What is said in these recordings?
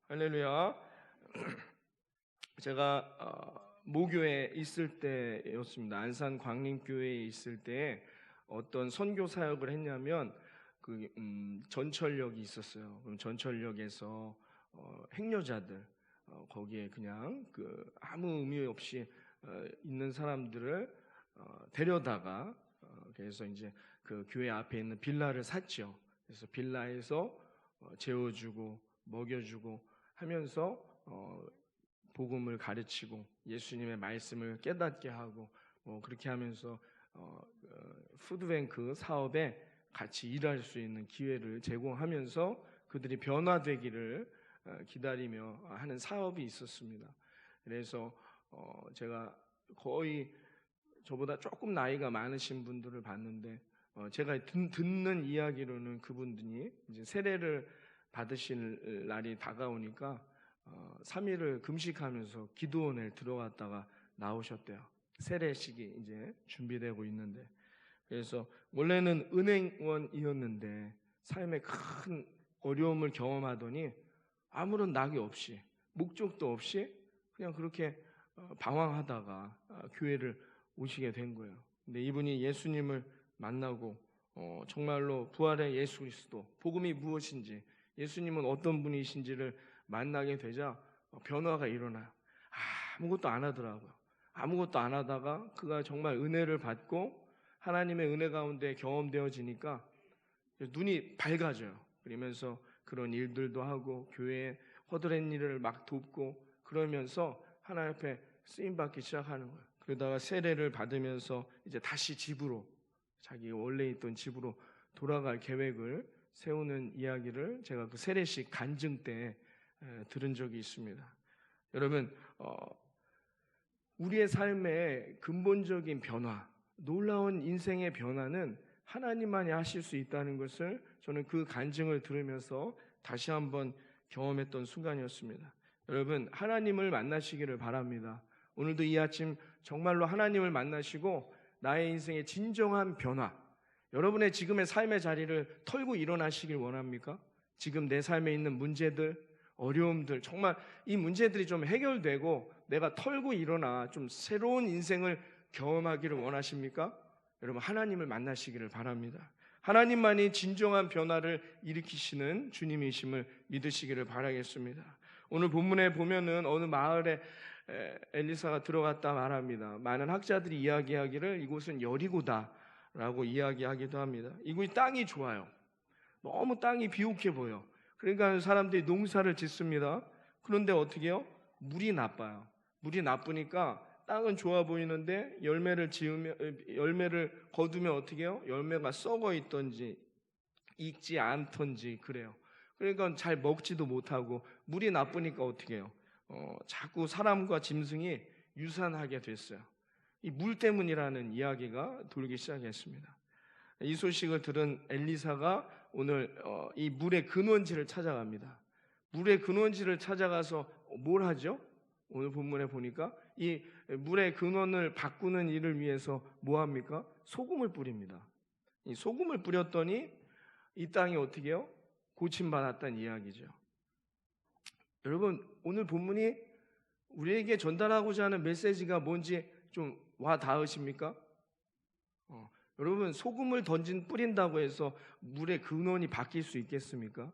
할렐루야. 제가 모교에 있을 때였습니다. 안산 광림교회에 있을 때 어떤 선교 사역을 했냐면 전철역이 있었어요. 그럼 전철역에서 행여자들 거기에 그냥 아무 의미 없이 있는 사람들을 데려다가 그래서 이제 그 교회 앞에 있는 빌라를 샀죠. 그래서 빌라에서 재워주고 먹여주고 하면서 복음을 가르치고 예수님의 말씀을 깨닫게 하고 그렇게 하면서 푸드뱅크 사업에 같이 일할 수 있는 기회를 제공하면서 그들이 변화되기를 기다리며 하는 사업이 있었습니다. 그래서 제가 거의 저보다 조금 나이가 많으신 분들을 봤는데 제가 듣는 이야기로는 그분들이 이제 세례를 받으실 날이 다가오니까 3일을 금식하면서 기도원에 들어갔다가 나오셨대요. 세례식이 이제 준비되고 있는데, 그래서 원래는 은행원이었는데 삶에 큰 어려움을 경험하더니 아무런 낙이 없이 목적도 없이 그냥 그렇게 방황하다가 교회를 오시게 된 거예요. 근데 이분이 예수님을 만나고 정말로 부활의 예수 그리스도, 복음이 무엇인지, 예수님은 어떤 분이신지를 만나게 되자 변화가 일어나요. 아무것도 안 하더라고요. 아무것도 안 하다가 그가 정말 은혜를 받고 하나님의 은혜 가운데 경험되어지니까 눈이 밝아져요. 그러면서 그런 일들도 하고 교회에 허드렛 일을 막 돕고 그러면서 하나님 앞에 쓰임받기 시작하는 거예요. 그러다가 세례를 받으면서 이제 다시 집으로, 자기 원래 있던 집으로 돌아갈 계획을 세우는 이야기를 제가 그 세례식 간증 때 들은 적이 있습니다. 여러분, 우리의 삶의 근본적인 변화, 놀라운 인생의 변화는 하나님만이 하실 수 있다는 것을 저는 그 간증을 들으면서 다시 한번 경험했던 순간이었습니다. 여러분, 하나님을 만나시기를 바랍니다. 오늘도 이 아침 정말로 하나님을 만나시고 나의 인생의 진정한 변화, 여러분의 지금의 삶의 자리를 털고 일어나시길 원합니까? 지금 내 삶에 있는 문제들, 어려움들, 정말 이 문제들이 좀 해결되고 내가 털고 일어나 좀 새로운 인생을 경험하기를 원하십니까? 여러분, 하나님을 만나시기를 바랍니다. 하나님만이 진정한 변화를 일으키시는 주님이심을 믿으시기를 바라겠습니다. 오늘 본문에 보면은 어느 마을에 엘리사가 들어갔다 말합니다. 많은 학자들이 이야기하기를 이곳은 여리고다 라고 이야기하기도 합니다. 이곳이 땅이 좋아요. 너무 땅이 비옥해 보여. 그러니까 사람들이 농사를 짓습니다. 그런데 어떻게 해요? 물이 나빠요. 물이 나쁘니까 땅은 좋아 보이는데 열매를 거두면 어떻게 해요? 열매가 썩어 있던지 익지 않던지 그래요. 그러니까 잘 먹지도 못하고 물이 나쁘니까 어떻게 해요? 자꾸 사람과 짐승이 유산하게 됐어요. 이 물 때문이라는 이야기가 돌기 시작했습니다. 이 소식을 들은 엘리사가 오늘 이 물의 근원지를 찾아갑니다. 물의 근원지를 찾아가서 뭘 하죠? 오늘 본문에 보니까 이 물의 근원을 바꾸는 일을 위해서 뭐 합니까? 소금을 뿌립니다. 이 소금을 뿌렸더니 이 땅이 어떻게 해요? 고침받았다는 이야기죠. 여러분, 오늘 본문이 우리에게 전달하고자 하는 메시지가 뭔지 좀 와 닿으십니까? 여러분, 소금을 뿌린다고 해서 물의 근원이 바뀔 수 있겠습니까?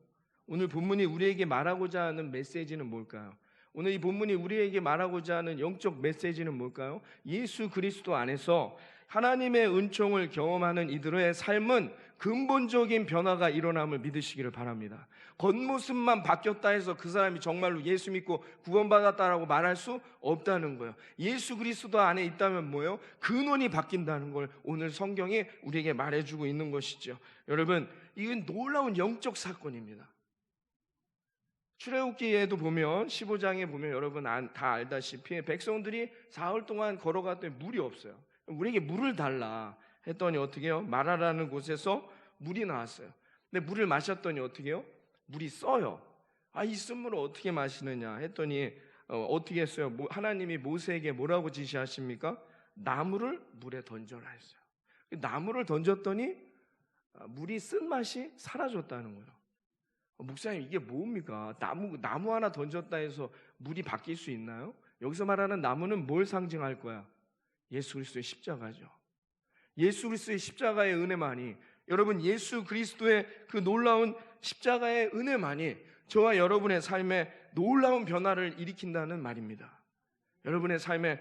오늘 본문이 우리에게 말하고자 하는 메시지는 뭘까요? 오늘 이 본문이 우리에게 말하고자 하는 영적 메시지는 뭘까요? 예수 그리스도 안에서 하나님의 은총을 경험하는 이들의 삶은 근본적인 변화가 일어남을 믿으시기를 바랍니다. 겉모습만 바뀌었다 해서 그 사람이 정말로 예수 믿고 구원받았다라고 말할 수 없다는 거예요. 예수 그리스도 안에 있다면 뭐예요? 근원이 바뀐다는 걸 오늘 성경이 우리에게 말해주고 있는 것이죠. 여러분, 이건 놀라운 영적 사건입니다. 출애굽기에도 보면 15장에 보면 여러분 다 알다시피 백성들이 사흘 동안 걸어갔더니 물이 없어요. 우리에게 물을 달라 했더니 어떻게 해요? 마라라는 곳에서 물이 나왔어요. 근데 물을 마셨더니 어떻게 해요? 물이 써요. 이 쓴물을 어떻게 마시느냐 했더니 어떻게 했어요? 하나님이 모세에게 뭐라고 지시하십니까? 나무를 물에 던져라 했어요. 나무를 던졌더니 물이 쓴맛이 사라졌다는 거예요. 목사님 이게 뭡니까? 나무 하나 던졌다 해서 물이 바뀔 수 있나요? 여기서 말하는 나무는 뭘 상징할 거야? 예수 그리스도의 십자가죠. 예수 그리스도의 십자가의 은혜만이, 여러분 예수 그리스도의 그 놀라운 십자가의 은혜만이 저와 여러분의 삶에 놀라운 변화를 일으킨다는 말입니다. 여러분의 삶에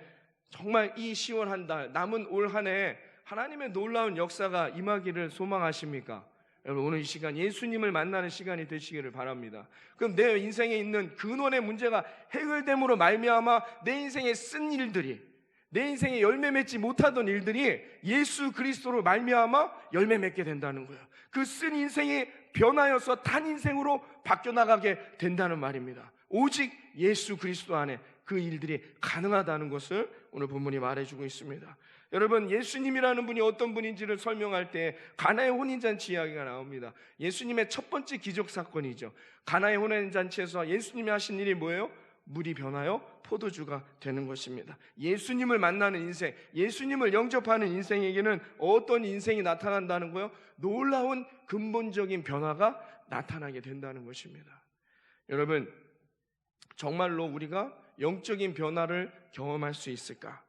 정말 이 10월 한 달, 남은 올 한 해 하나님의 놀라운 역사가 임하기를 소망하십니까? 여러분 오늘 이 시간 예수님을 만나는 시간이 되시기를 바랍니다. 그럼 내 인생에 있는 근원의 문제가 해결됨으로 말미암아 내 인생에 쓴 일들이, 내 인생에 열매 맺지 못하던 일들이 예수 그리스도로 말미암아 열매 맺게 된다는 거예요. 그 쓴 인생이 변하여서 단 인생으로 바뀌어 나가게 된다는 말입니다. 오직 예수 그리스도 안에 그 일들이 가능하다는 것을 오늘 본문이 말해주고 있습니다. 여러분 예수님이라는 분이 어떤 분인지를 설명할 때 가나의 혼인잔치 이야기가 나옵니다. 예수님의 첫 번째 기적 사건이죠. 가나의 혼인잔치에서 예수님이 하신 일이 뭐예요? 물이 변하여 포도주가 되는 것입니다. 예수님을 만나는 인생, 예수님을 영접하는 인생에게는 어떤 인생이 나타난다는 거예요? 놀라운 근본적인 변화가 나타나게 된다는 것입니다. 여러분 정말로 우리가 영적인 변화를 경험할 수 있을까?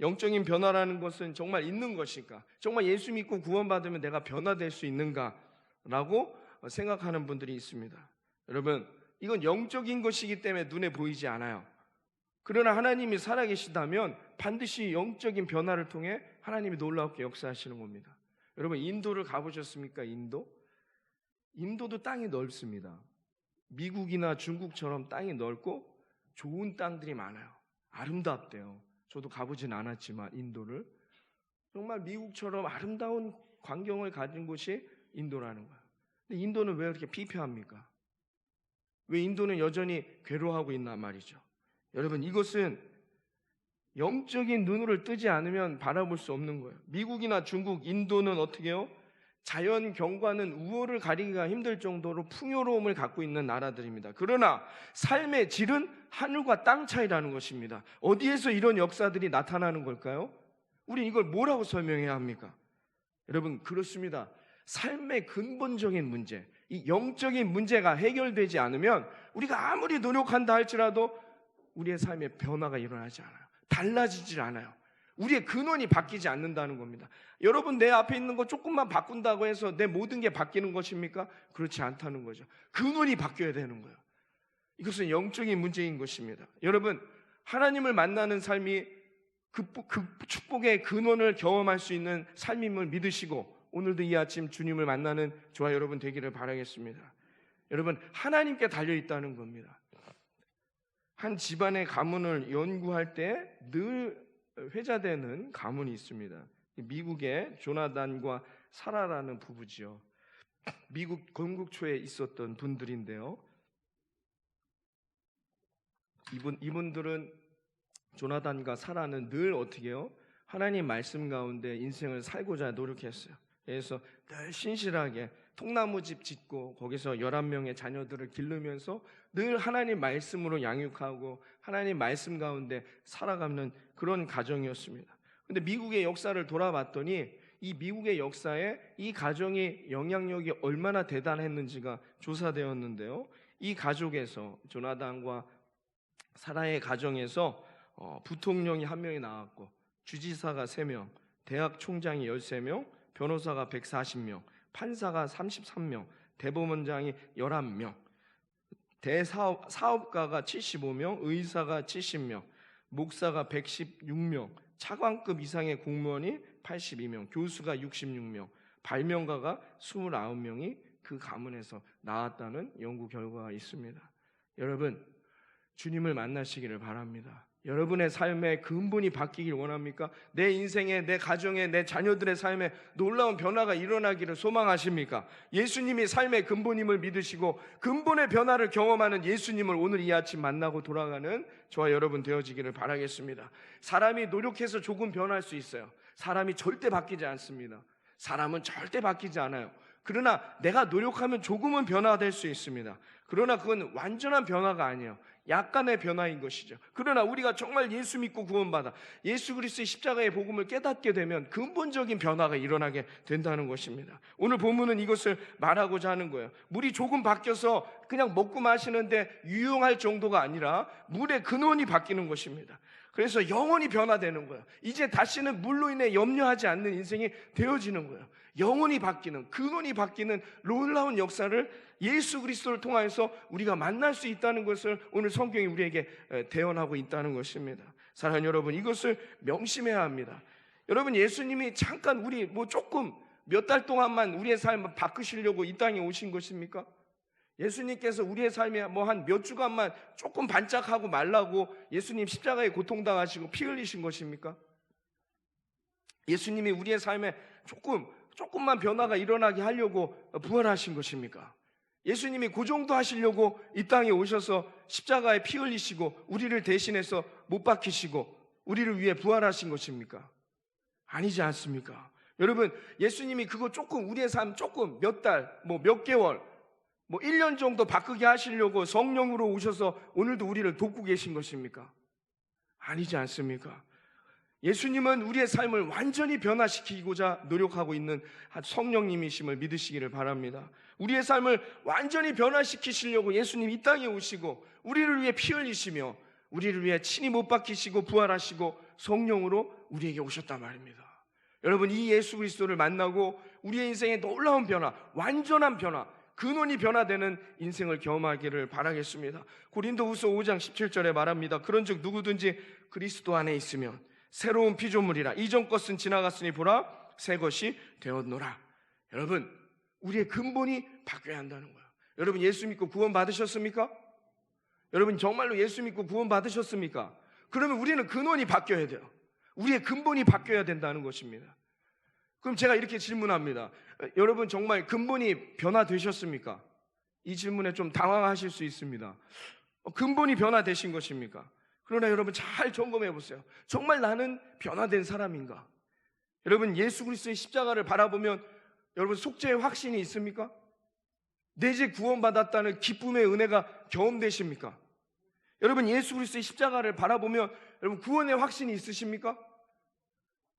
영적인 변화라는 것은 정말 있는 것일까? 정말 예수 믿고 구원받으면 내가 변화될 수 있는가? 라고 생각하는 분들이 있습니다. 여러분 이건 영적인 것이기 때문에 눈에 보이지 않아요. 그러나 하나님이 살아계시다면 반드시 영적인 변화를 통해 하나님이 놀랍게 역사하시는 겁니다. 여러분 인도를 가보셨습니까? 인도도 땅이 넓습니다. 미국이나 중국처럼 땅이 넓고 좋은 땅들이 많아요. 아름답대요. 저도 가보진 않았지만 인도를 정말 미국처럼 아름다운 광경을 가진 곳이 인도라는 거예요. 근데 인도는 왜 이렇게 피폐합니까? 왜 인도는 여전히 괴로워하고 있단 말이죠. 여러분 이것은 영적인 눈으로 뜨지 않으면 바라볼 수 없는 거예요. 미국이나 중국, 인도는 어떻게 해요? 자연 경관은 우월을 가리기가 힘들 정도로 풍요로움을 갖고 있는 나라들입니다. 그러나 삶의 질은 하늘과 땅 차이라는 것입니다. 어디에서 이런 역사들이 나타나는 걸까요? 우리 이걸 뭐라고 설명해야 합니까? 여러분 그렇습니다. 삶의 근본적인 문제, 이 영적인 문제가 해결되지 않으면 우리가 아무리 노력한다 할지라도 우리의 삶에 변화가 일어나지 않아요. 달라지질 않아요. 우리의 근원이 바뀌지 않는다는 겁니다. 여러분 내 앞에 있는 거 조금만 바꾼다고 해서 내 모든 게 바뀌는 것입니까? 그렇지 않다는 거죠. 근원이 바뀌어야 되는 거예요. 이것은 영적인 문제인 것입니다. 여러분 하나님을 만나는 삶이 그 축복의 근원을 경험할 수 있는 삶임을 믿으시고 오늘도 이 아침 주님을 만나는 저와 여러분 되기를 바라겠습니다. 여러분 하나님께 달려있다는 겁니다. 한 집안의 가문을 연구할 때 늘 회자되는 가문이 있습니다. 미국의 조나단과 사라라는 부부지요. 미국 건국초에 있었던 분들인데요. 이분들은 조나단과 사라는 늘 어떻게 해요? 하나님 말씀 가운데 인생을 살고자 노력했어요. 그래서 늘 신실하게 통나무집 짓고 거기서 11명의 자녀들을 기르면서 늘 하나님 말씀으로 양육하고 하나님 말씀 가운데 살아가는 그런 가정이었습니다. 근데 미국의 역사를 돌아봤더니 이 미국의 역사에 이 가정의 영향력이 얼마나 대단했는지가 조사되었는데요. 이 가족에서 조나단과 사라의 가정에서 부통령이 1명이 나왔고 주지사가 3명, 대학 총장이 13명, 변호사가 140명, 판사가 33명, 대법원장이 11명, 사업가가 75명, 의사가 70명, 목사가 116명, 차관급 이상의 공무원이 82명, 교수가 66명, 발명가가 29명이 그 가문에서 나왔다는 연구 결과가 있습니다. 여러분 주님을 만나시기를 바랍니다. 여러분의 삶의 근본이 바뀌길 원합니까? 내 인생에, 내 가정에, 내 자녀들의 삶에 놀라운 변화가 일어나기를 소망하십니까? 예수님이 삶의 근본임을 믿으시고 근본의 변화를 경험하는 예수님을 오늘 이 아침 만나고 돌아가는 저와 여러분 되어지기를 바라겠습니다. 사람이 노력해서 조금 변할 수 있어요. 사람이 절대 바뀌지 않습니다. 사람은 절대 바뀌지 않아요. 그러나 내가 노력하면 조금은 변화될 수 있습니다. 그러나 그건 완전한 변화가 아니에요. 약간의 변화인 것이죠. 그러나 우리가 정말 예수 믿고 구원받아 예수 그리스도의 십자가의 복음을 깨닫게 되면 근본적인 변화가 일어나게 된다는 것입니다. 오늘 본문은 이것을 말하고자 하는 거예요. 물이 조금 바뀌어서 그냥 먹고 마시는데 유용할 정도가 아니라 물의 근원이 바뀌는 것입니다. 그래서 영원히 변화되는 거예요. 이제 다시는 물로 인해 염려하지 않는 인생이 되어지는 거예요. 영혼이 바뀌는, 근원이 바뀌는 놀라운 역사를 예수 그리스도를 통하여서 우리가 만날 수 있다는 것을 오늘 성경이 우리에게 대언하고 있다는 것입니다. 사랑하는 여러분, 이것을 명심해야 합니다. 여러분, 예수님이 잠깐 우리 조금 몇 달 동안만 우리의 삶을 바꾸시려고 이 땅에 오신 것입니까? 예수님께서 우리의 삶에 한 몇 주간만 조금 반짝하고 말라고 예수님 십자가에 고통당하시고 피 흘리신 것입니까? 예수님이 우리의 삶에 조금만 변화가 일어나게 하려고 부활하신 것입니까? 예수님이 그 정도 하시려고 이 땅에 오셔서 십자가에 피 흘리시고 우리를 대신해서 못 박히시고 우리를 위해 부활하신 것입니까? 아니지 않습니까? 여러분, 예수님이 그거 우리의 삶 몇 달, 몇 개월, 1년 정도 바꾸게 하시려고 성령으로 오셔서 오늘도 우리를 돕고 계신 것입니까? 아니지 않습니까? 예수님은 우리의 삶을 완전히 변화시키고자 노력하고 있는 성령님이심을 믿으시기를 바랍니다. 우리의 삶을 완전히 변화시키시려고 예수님 이 땅에 오시고 우리를 위해 피 흘리시며 우리를 위해 친히 못 박히시고 부활하시고 성령으로 우리에게 오셨단 말입니다. 여러분, 이 예수 그리스도를 만나고 우리의 인생에 놀라운 변화, 완전한 변화, 근원이 변화되는 인생을 경험하기를 바라겠습니다. 고린도후서 5장 17절에 말합니다. 그런즉 누구든지 그리스도 안에 있으면 새로운 피조물이라 이전 것은 지나갔으니 보라 새 것이 되었노라. 여러분, 우리의 근본이 바뀌어야 한다는 거예요. 여러분, 예수 믿고 구원 받으셨습니까? 여러분, 정말로 예수 믿고 구원 받으셨습니까? 그러면 우리는 근원이 바뀌어야 돼요. 우리의 근본이 바뀌어야 된다는 것입니다. 그럼 제가 이렇게 질문합니다. 여러분, 정말 근본이 변화되셨습니까? 이 질문에 좀 당황하실 수 있습니다. 근본이 변화되신 것입니까? 그러나 여러분, 잘 점검해 보세요. 정말 나는 변화된 사람인가? 여러분, 예수 그리스도의 십자가를 바라보면 여러분 속죄의 확신이 있습니까? 내 죄 구원받았다는 기쁨의 은혜가 경험되십니까? 여러분, 예수 그리스도의 십자가를 바라보면 여러분 구원의 확신이 있으십니까?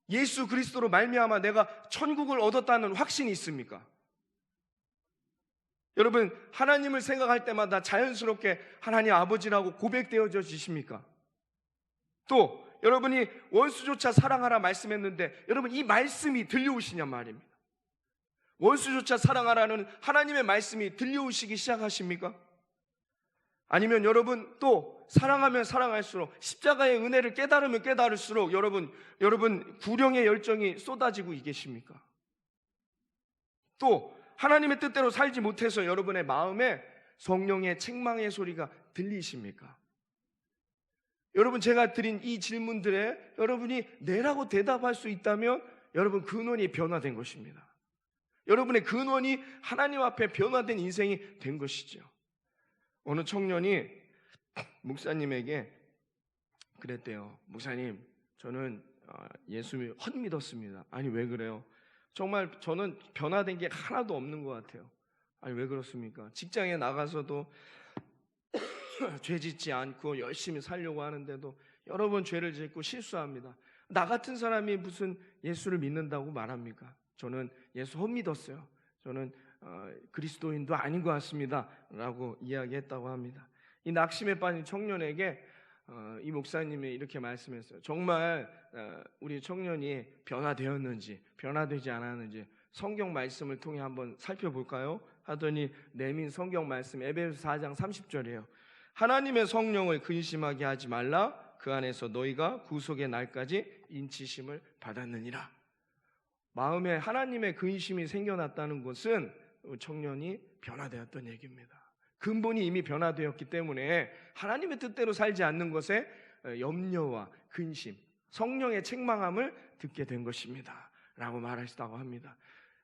예수 그리스도로 말미암아 내가 천국을 얻었다는 확신이 있습니까? 여러분, 하나님을 생각할 때마다 자연스럽게 하나님 아버지라고 고백되어지십니까? 또 여러분이 원수조차 사랑하라 말씀했는데 여러분, 이 말씀이 들려오시냔 말입니다. 원수조차 사랑하라는 하나님의 말씀이 들려오시기 시작하십니까? 아니면 여러분 또 사랑하면 사랑할수록 십자가의 은혜를 깨달으면 깨달을수록 여러분 구령의 열정이 쏟아지고 계십니까? 또 하나님의 뜻대로 살지 못해서 여러분의 마음에 성령의 책망의 소리가 들리십니까? 여러분, 제가 드린 이 질문들에 여러분이 네라고 대답할 수 있다면 여러분 근원이 변화된 것입니다. 여러분의 근원이 하나님 앞에 변화된 인생이 된 것이죠. 어느 청년이 목사님에게 그랬대요. 목사님, 저는 예수 헛믿었습니다. 아니, 왜 그래요? 정말 저는 변화된 게 하나도 없는 것 같아요. 아니, 왜 그렇습니까? 직장에 나가서도 죄 짓지 않고 열심히 살려고 하는데도 여러 번 죄를 짓고 실수합니다. 나 같은 사람이 무슨 예수를 믿는다고 말합니까? 저는 예수 헛믿었어요. 저는 그리스도인도 아닌 것 같습니다 라고 이야기했다고 합니다. 이 낙심에 빠진 청년에게 이 목사님이 이렇게 말씀했어요. 정말 우리 청년이 변화되었는지 변화되지 않았는지 성경 말씀을 통해 한번 살펴볼까요? 하더니 내민 성경 말씀 에베소서 4장 30절이에요. 하나님의 성령을 근심하게 하지 말라. 그 안에서 너희가 구속의 날까지 인치심을 받았느니라. 마음에 하나님의 근심이 생겨났다는 것은 청년이 변화되었던 얘기입니다. 근본이 이미 변화되었기 때문에 하나님의 뜻대로 살지 않는 것에 염려와 근심, 성령의 책망함을 듣게 된 것입니다 라고 말하시다고 합니다.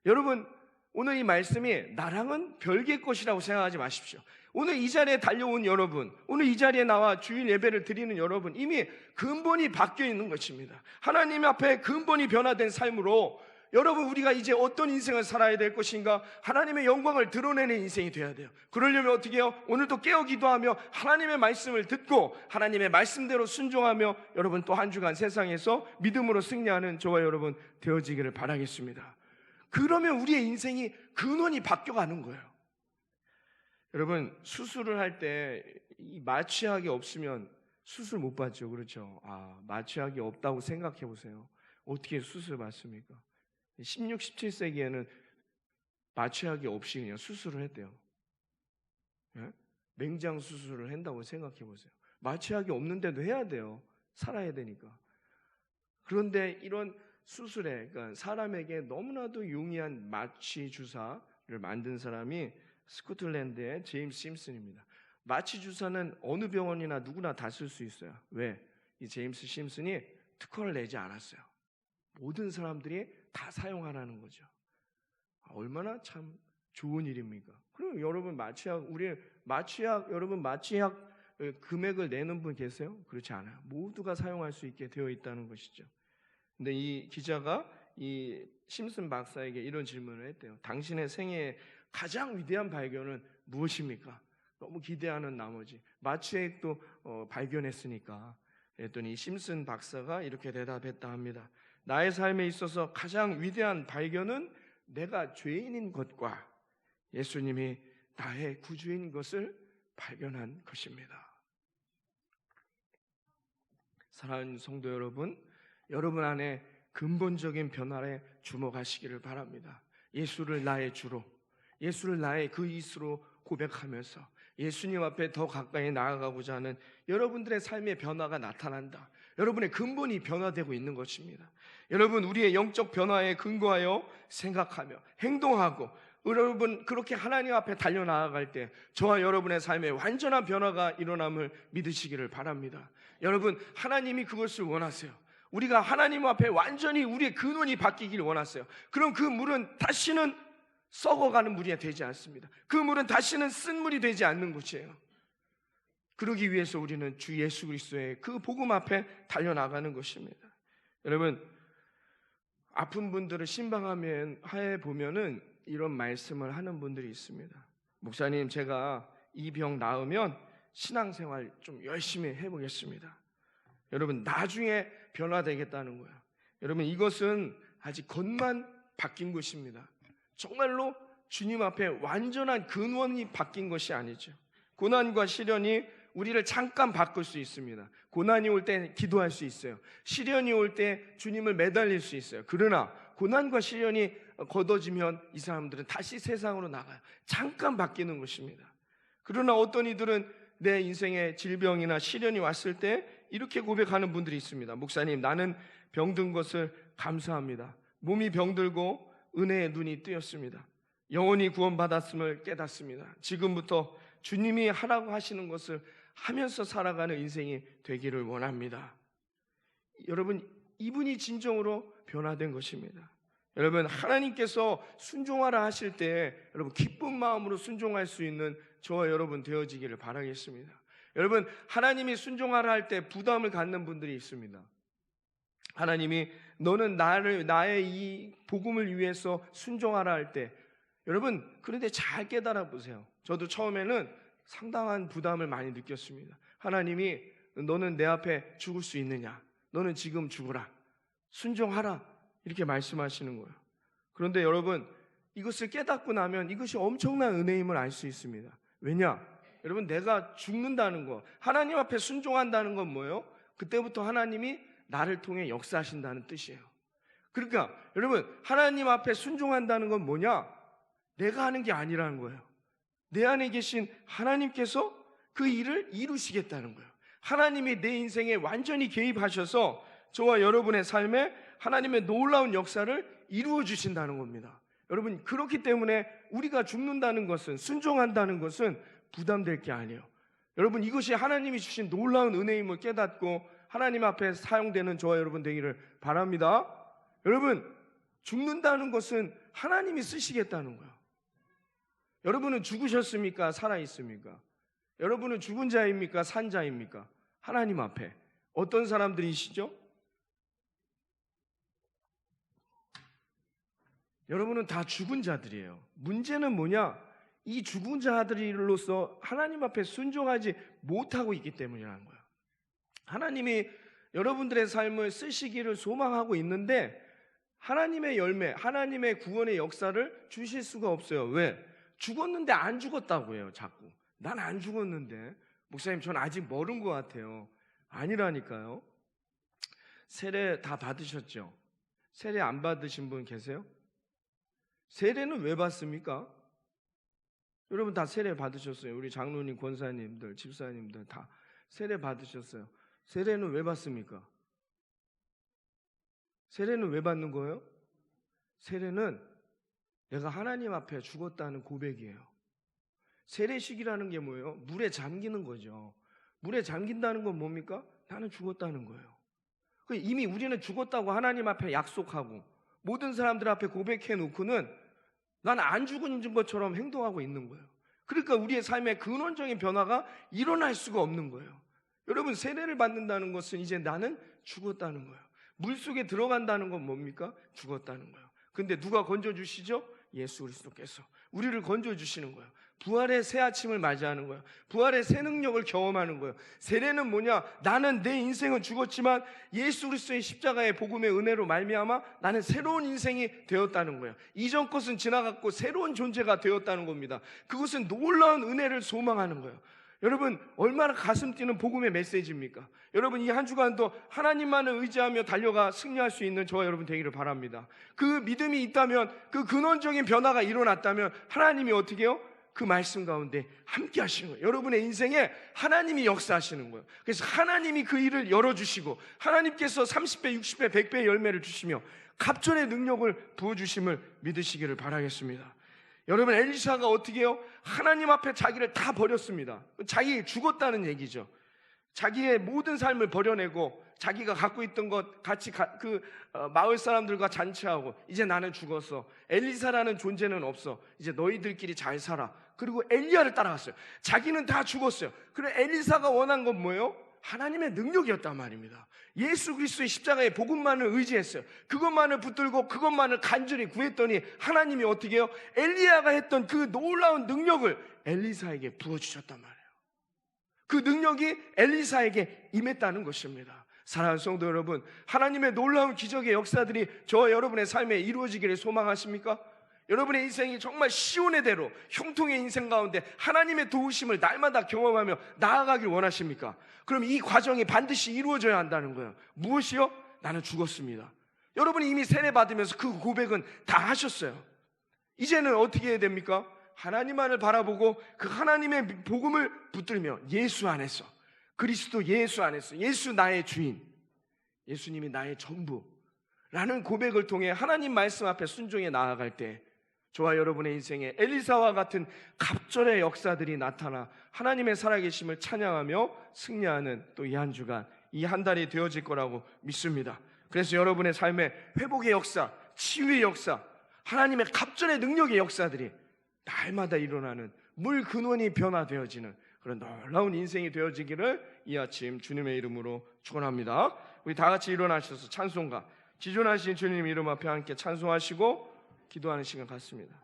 여러분, 오늘 이 말씀이 나랑은 별개의 것이라고 생각하지 마십시오. 오늘 이 자리에 달려온 여러분, 오늘 이 자리에 나와 주일 예배를 드리는 여러분, 이미 근본이 바뀌어 있는 것입니다. 하나님 앞에 근본이 변화된 삶으로 여러분, 우리가 이제 어떤 인생을 살아야 될 것인가? 하나님의 영광을 드러내는 인생이 돼야 돼요. 그러려면 어떻게 해요? 오늘도 깨어 기도하며 하나님의 말씀을 듣고 하나님의 말씀대로 순종하며 여러분 또 한 주간 세상에서 믿음으로 승리하는 저와 여러분 되어지기를 바라겠습니다. 그러면 우리의 인생이 근원이 바뀌어가는 거예요. 여러분, 수술을 할 때 이 마취약이 없으면 수술 못 받죠. 그렇죠? 마취약이 없다고 생각해 보세요. 어떻게 수술 받습니까? 16, 17세기에는 마취약이 없이 그냥 수술을 했대요. 예? 맹장 수술을 한다고 생각해 보세요. 마취약이 없는데도 해야 돼요. 살아야 되니까. 그런데 이런 수술에, 그러니까 사람에게 너무나도 용이한 마취 주사를 만든 사람이 스코틀랜드의 제임스 심슨입니다. 마취 주사는 어느 병원이나 누구나 다 쓸 수 있어요. 왜? 이 제임스 심슨이 특허를 내지 않았어요. 모든 사람들이 다 사용하라는 거죠. 얼마나 참 좋은 일입니까? 그럼 여러분 여러분 마취약 금액을 내는 분 계세요? 그렇지 않아요. 모두가 사용할 수 있게 되어 있다는 것이죠. 근데 이 기자가 이 심슨 박사에게 이런 질문을 했대요. 당신의 생애의 가장 위대한 발견은 무엇입니까? 너무 기대하는 나머지 마취액도 발견했으니까. 그랬더니 심슨 박사가 이렇게 대답했다 합니다. 나의 삶에 있어서 가장 위대한 발견은 내가 죄인인 것과 예수님이 나의 구주인 것을 발견한 것입니다. 사랑하는 성도 여러분, 여러분 안에 근본적인 변화에 주목하시기를 바랍니다. 예수를 나의 주로, 예수를 나의 그 이수로 고백하면서 예수님 앞에 더 가까이 나아가고자 하는 여러분들의 삶의 변화가 나타난다. 여러분의 근본이 변화되고 있는 것입니다. 여러분, 우리의 영적 변화에 근거하여 생각하며 행동하고 여러분 그렇게 하나님 앞에 달려나아갈 때 저와 여러분의 삶에 완전한 변화가 일어남을 믿으시기를 바랍니다. 여러분, 하나님이 그것을 원하세요. 우리가 하나님 앞에 완전히 우리의 근원이 바뀌기를 원하세요. 그럼 그 물은 다시는 썩어가는 물이 되지 않습니다. 그 물은 다시는 쓴 물이 되지 않는 것이에요. 그러기 위해서 우리는 주 예수 그리스도의 그 복음 앞에 달려나가는 것입니다. 여러분, 아픈 분들을 신방하에 보면은 이런 말씀을 하는 분들이 있습니다. 목사님, 제가 이 병 나으면 신앙생활 좀 열심히 해보겠습니다. 여러분, 나중에 변화되겠다는 거예요. 여러분, 이것은 아직 겉만 바뀐 것입니다. 정말로 주님 앞에 완전한 근원이 바뀐 것이 아니죠. 고난과 시련이 우리를 잠깐 바꿀 수 있습니다. 고난이 올 때 기도할 수 있어요. 시련이 올 때 주님을 매달릴 수 있어요. 그러나 고난과 시련이 걷어지면 이 사람들은 다시 세상으로 나가요. 잠깐 바뀌는 것입니다. 그러나 어떤 이들은 내 인생에 질병이나 시련이 왔을 때 이렇게 고백하는 분들이 있습니다. 목사님, 나는 병든 것을 감사합니다. 몸이 병들고 은혜의 눈이 뜨였습니다. 영원히 구원받았음을 깨닫습니다. 지금부터 주님이 하라고 하시는 것을 하면서 살아가는 인생이 되기를 원합니다. 여러분, 이분이 진정으로 변화된 것입니다. 여러분, 하나님께서 순종하라 하실 때 여러분 기쁜 마음으로 순종할 수 있는 저와 여러분 되어지기를 바라겠습니다. 여러분, 하나님이 순종하라 할 때 부담을 갖는 분들이 있습니다. 하나님이 너는 나의 이 복음을 위해서 순종하라 할 때, 여러분 그런데 잘 깨달아 보세요. 저도 처음에는 상당한 부담을 많이 느꼈습니다. 하나님이 너는 내 앞에 죽을 수 있느냐? 너는 지금 죽으라. 순종하라. 이렇게 말씀하시는 거예요. 그런데 여러분, 이것을 깨닫고 나면 이것이 엄청난 은혜임을 알 수 있습니다. 왜냐? 여러분, 내가 죽는다는 거, 하나님 앞에 순종한다는 건 뭐예요? 그때부터 하나님이 나를 통해 역사하신다는 뜻이에요. 그러니까 여러분, 하나님 앞에 순종한다는 건 뭐냐? 내가 하는 게 아니라는 거예요. 내 안에 계신 하나님께서 그 일을 이루시겠다는 거예요. 하나님이 내 인생에 완전히 개입하셔서 저와 여러분의 삶에 하나님의 놀라운 역사를 이루어 주신다는 겁니다. 여러분, 그렇기 때문에 우리가 죽는다는 것은, 순종한다는 것은 부담될 게 아니에요. 여러분, 이것이 하나님이 주신 놀라운 은혜임을 깨닫고 하나님 앞에 사용되는 저와 여러분 되기를 바랍니다. 여러분, 죽는다는 것은 하나님이 쓰시겠다는 거예요. 여러분은 죽으셨습니까? 살아있습니까? 여러분은 죽은 자입니까? 산 자입니까? 하나님 앞에 어떤 사람들이시죠? 여러분은 다 죽은 자들이에요. 문제는 뭐냐? 이 죽은 자들로서 하나님 앞에 순종하지 못하고 있기 때문이라는 거예요. 하나님이 여러분들의 삶을 쓰시기를 소망하고 있는데 하나님의 열매, 하나님의 구원의 역사를 주실 수가 없어요. 왜? 죽었는데 안 죽었다고 해요. 자꾸 난 안 죽었는데 목사님 전 아직 멀은 것 같아요. 아니라니까요. 세례 다 받으셨죠? 세례 안 받으신 분 계세요? 세례는 왜 받습니까? 여러분 다 세례 받으셨어요. 우리 장로님, 권사님들, 집사님들 다 세례 받으셨어요. 세례는 왜 받습니까? 세례는 왜 받는 거예요? 세례는 내가 하나님 앞에 죽었다는 고백이에요. 세례식이라는 게 뭐예요? 물에 잠기는 거죠. 물에 잠긴다는 건 뭡니까? 나는 죽었다는 거예요. 이미 우리는 죽었다고 하나님 앞에 약속하고 모든 사람들 앞에 고백해 놓고는 나는 안 죽은 것처럼 행동하고 있는 거예요. 그러니까 우리의 삶에 근원적인 변화가 일어날 수가 없는 거예요. 여러분, 세례를 받는다는 것은 이제 나는 죽었다는 거예요. 물속에 들어간다는 건 뭡니까? 죽었다는 거예요. 근데 누가 건져주시죠? 예수 그리스도께서 우리를 건져주시는 거예요. 부활의 새 아침을 맞이하는 거예요. 부활의 새 능력을 경험하는 거예요. 세례는 뭐냐? 나는 내 인생은 죽었지만 예수 그리스도의 십자가의 복음의 은혜로 말미암아 나는 새로운 인생이 되었다는 거예요. 이전 것은 지나갔고 새로운 존재가 되었다는 겁니다. 그것은 놀라운 은혜를 소망하는 거예요. 여러분, 얼마나 가슴 뛰는 복음의 메시지입니까? 여러분, 이 한 주간도 하나님만을 의지하며 달려가 승리할 수 있는 저와 여러분 되기를 바랍니다. 그 믿음이 있다면, 그 근원적인 변화가 일어났다면 하나님이 어떻게 해요? 그 말씀 가운데 함께 하시는 거예요. 여러분의 인생에 하나님이 역사하시는 거예요. 그래서 하나님이 그 일을 열어주시고 하나님께서 30배, 60배, 100배의 열매를 주시며 갑절의 능력을 부어주심을 믿으시기를 바라겠습니다. 여러분, 엘리사가 어떻게 해요? 하나님 앞에 자기를 다 버렸습니다. 자기 죽었다는 얘기죠. 자기의 모든 삶을 버려내고 자기가 갖고 있던 것 같이 마을 사람들과 잔치하고 이제 나는 죽었어. 엘리사라는 존재는 없어. 이제 너희들끼리 잘 살아. 그리고 엘리야를 따라갔어요. 자기는 다 죽었어요. 그래 엘리사가 원한 건 뭐예요? 하나님의 능력이었단 말입니다. 예수 그리스도의 십자가의 복음만을 의지했어요. 그것만을 붙들고 그것만을 간절히 구했더니 하나님이 어떻게 해요? 엘리야가 했던 그 놀라운 능력을 엘리사에게 부어주셨단 말이에요. 그 능력이 엘리사에게 임했다는 것입니다. 사랑하는 성도 여러분, 하나님의 놀라운 기적의 역사들이 저와 여러분의 삶에 이루어지기를 소망하십니까? 여러분의 인생이 정말 시온의 대로 형통의 인생 가운데 하나님의 도우심을 날마다 경험하며 나아가길 원하십니까? 그럼 이 과정이 반드시 이루어져야 한다는 거예요. 무엇이요? 나는 죽었습니다. 여러분이 이미 세례 받으면서 그 고백은 다 하셨어요. 이제는 어떻게 해야 됩니까? 하나님만을 바라보고 그 하나님의 복음을 붙들며 예수 안에서, 그리스도 예수 안에서, 예수 나의 주인, 예수님이 나의 전부라는 고백을 통해 하나님 말씀 앞에 순종해 나아갈 때 저와 여러분의 인생에 엘리사와 같은 갑절의 역사들이 나타나 하나님의 살아계심을 찬양하며 승리하는 또 이 한 주간, 이 한 달이 되어질 거라고 믿습니다. 그래서 여러분의 삶에 회복의 역사, 치유의 역사, 하나님의 갑절의 능력의 역사들이 날마다 일어나는 물 근원이 변화되어지는 그런 놀라운 인생이 되어지기를 이 아침 주님의 이름으로 축원합니다. 우리 다 같이 일어나셔서 찬송가, 지존하신 주님 이름 앞에 함께 찬송하시고 기도하는 시간 갖습니다.